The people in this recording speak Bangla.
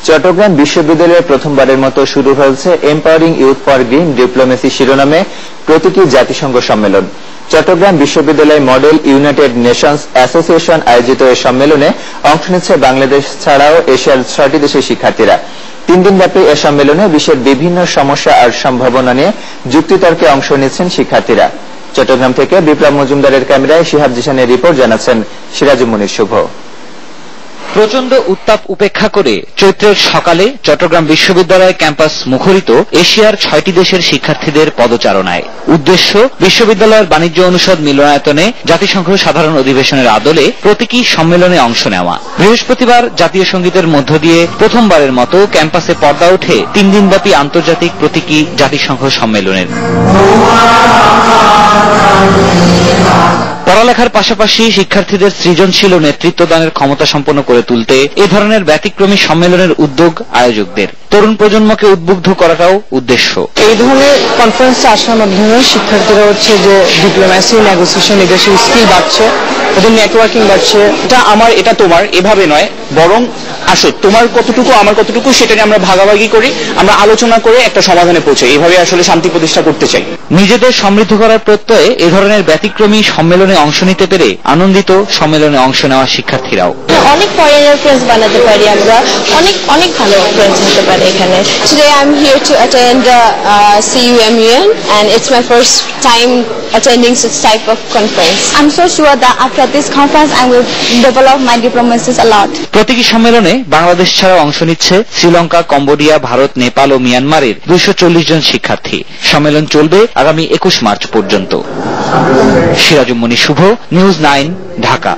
চট্টগ্রাম বিশ্ববিদ্যালয়ে প্রথমবারের মতো শুরু হয়েছে empowering youth for green diplomacy শিরোনামে প্রতীকী জাতিসংঘ সম্মেলন। চট্টগ্রাম বিশ্ববিদ্যালয় মডেল ইউনাইটেড নেশনস অ্যাসোসিয়েশন আয়োজিত এই সম্মেলনে অংশ নিচ্ছে বাংলাদেশ ছাড়াও এশিয়ার ৬টি দেশের শিক্ষার্থীরা। ৩ দিনব্যাপী এ সম্মেলনে বিশ্বের বিভিন্ন সমস্যা আর সম্ভাবনা নিয়ে যুক্তিতর্কে অংশ নিচ্ছেন শিক্ষার্থীরা। চট্টগ্রাম থেকে বিপ্লব মজুমদারের ক্যামেরায় শিহাব জিশানের রিপোর্ট, জানাচ্ছেন সিরাজুম মুনির শুভ। প্রচন্ড উত্তাপ উপেক্ষা করে চৈত্রের সকালে চট্টগ্রাম বিশ্ববিদ্যালয় ক্যাম্পাস মুখরিত এশিয়ার ৬টি দেশের শিক্ষার্থীদের পদচারণায়। উদ্দেশ্য বিশ্ববিদ্যালয়ের বাণিজ্য অনুষদ মিলনায়তনে জাতিসংঘ সাধারণ অধিবেশনের আদলে প্রতীকী সম্মেলনে অংশ নেওয়া। বৃহস্পতিবার জাতীয় সঙ্গীতের মধ্য দিয়ে প্রথমবারের মতো ক্যাম্পাসে পর্দা ওঠে ৩ দিনব্যাপী আন্তর্জাতিক প্রতীকী জাতিসংঘ সম্মেলনের। পড়ালেখার পাশাপাশি শিক্ষার্থীদের সৃজনশীল ও নেতৃত্বদানের ক্ষমতা সম্পন্ন করে তুলতে এ ধরনের ব্যতিক্রমী সম্মেলনের উদ্যোগ আয়োজকদের। তরুণ প্রজন্মকে উদ্বুদ্ধ করাটাও উদ্দেশ্য। এই ধরনের কনফারেন্সে আসার মাধ্যমে শিক্ষার্থীরা যে ডিপ্লোম্যাসি, নেগোসিয়েশন, লিডারশিপ স্কিল বাড়ছে, ওদের নেটওয়ার্কিং বাড়ছে। এটা আমার, এটা তোমার, এভাবে নয়, বরং আসো তোমার কতটুকু আমার কতটুকু সেটা নিয়ে আমরা ভাগাভাগি করি, আমরা আলোচনা করে একটা সমাধানে পৌঁছাই। এভাবে আসলে শান্তি প্রতিষ্ঠা করতে চাই। নিজেদের সমৃদ্ধ করার প্রত্যয়ে এ ধরনের ব্যতিক্রমী সম্মেলনে অংশ নিতে পেরে আনন্দিত সম্মেলনে অংশ নেওয়া শিক্ষার্থীরাও। অনেক ফরেনার ফ্রেন্ডস বানাতে পারি আমরা, অনেক ভালো ফ্রেন্ডস হতে পারে এখানে। Today I'm here to attend the CUMUN and it's my first time attending such type of conference. I'm so sure that after this conference I will develop my diplomacies a lot. প্রতীকী সম্মেলনে বাংলাদেশ ছাড়াও অংশ নিচ্ছে শ্রীলঙ্কা, কম্বোডিয়া, ভারত, নেপাল ও মিয়ানমারের 240 জন শিক্ষার্থী। সম্মেলন চলবে আগামী 21 মার্চ পর্যন্ত। সিরাজুম মুনির শুভ, নিউজ 9, ঢাকা।